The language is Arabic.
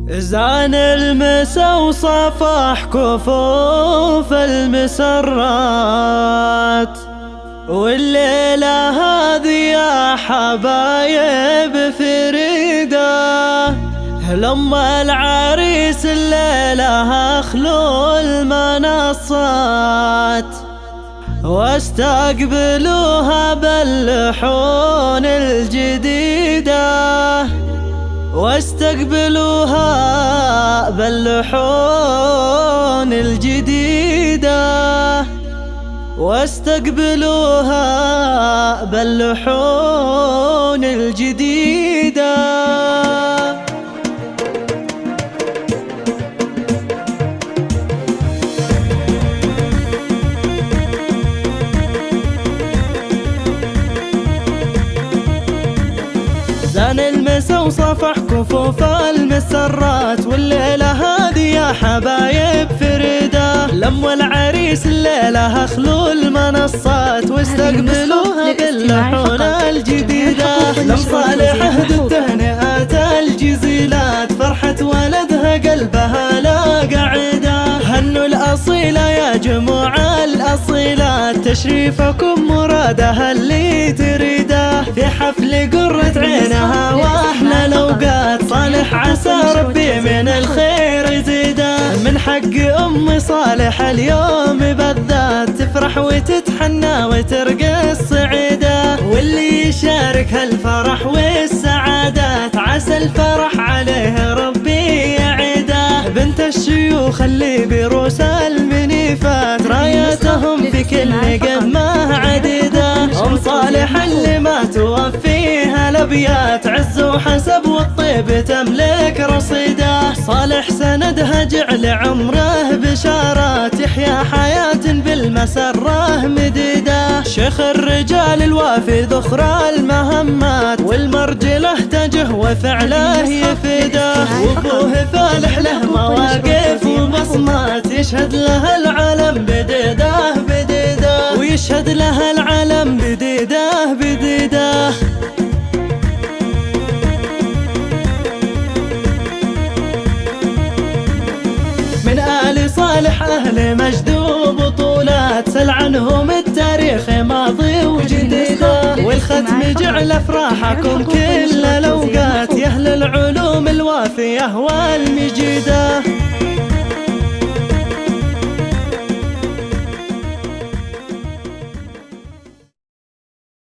زان المسا وصفح كفوف المسرات، والليلة هذه يا حبايب فريدة لما العريس الليلة اخلو المنصات، واستقبلوها باللحون الجديدة، واستقبلوها باللحون الجديدة، واستقبلوها باللحون الجديدة. زان المسا وصفح كفوف المسرات، والليلة هذه يا حبايب فريدة لما العريس الليلة اخلو المنصات، واستقبلوها باللحون الجديدة. لم صالح عهد التهنئات الجزيلات، فرحة ولدها قلبها لا قعدة. هنوا الأصيلة يا جموع الأصيلات، تشريفكم مرادها اللي تريده، في حفل قرة عينها واحلى الأوقات. صالح عسى ربي من الخير يزيده، من حق أم صالح اليوم بالذات تفرح وتتحنى وترقى الصعيدة، واللي يشارك هالفرح والسعادات عسى الفرح عليه ربي يعيده. بنت الشيوخ اللي بروس المنيفات، راياتهم في كل قمة عديدة. أم صالح اللي ما توفيها الأبيات، عز وحسب والطيب تملك رصيده. صالح سندها جعل عمره بشارات، يحيا حياة بالمسرة مديدة. شيخ الرجال الوافي ذخر المهمات، والمرجله تجه وفعله يفيده. وابوه فالح له مواقف وبصمات، يشهد له العالم بديده بديده، ويشهد له العالم بديده بديده. من آل صالح أهل مجد وبطولات، سل عنهم التاريخ ماضي وجديده. والختم جعل أفراحكم كل الأوقات، يا أهل العلوم الوافية والمجيدة.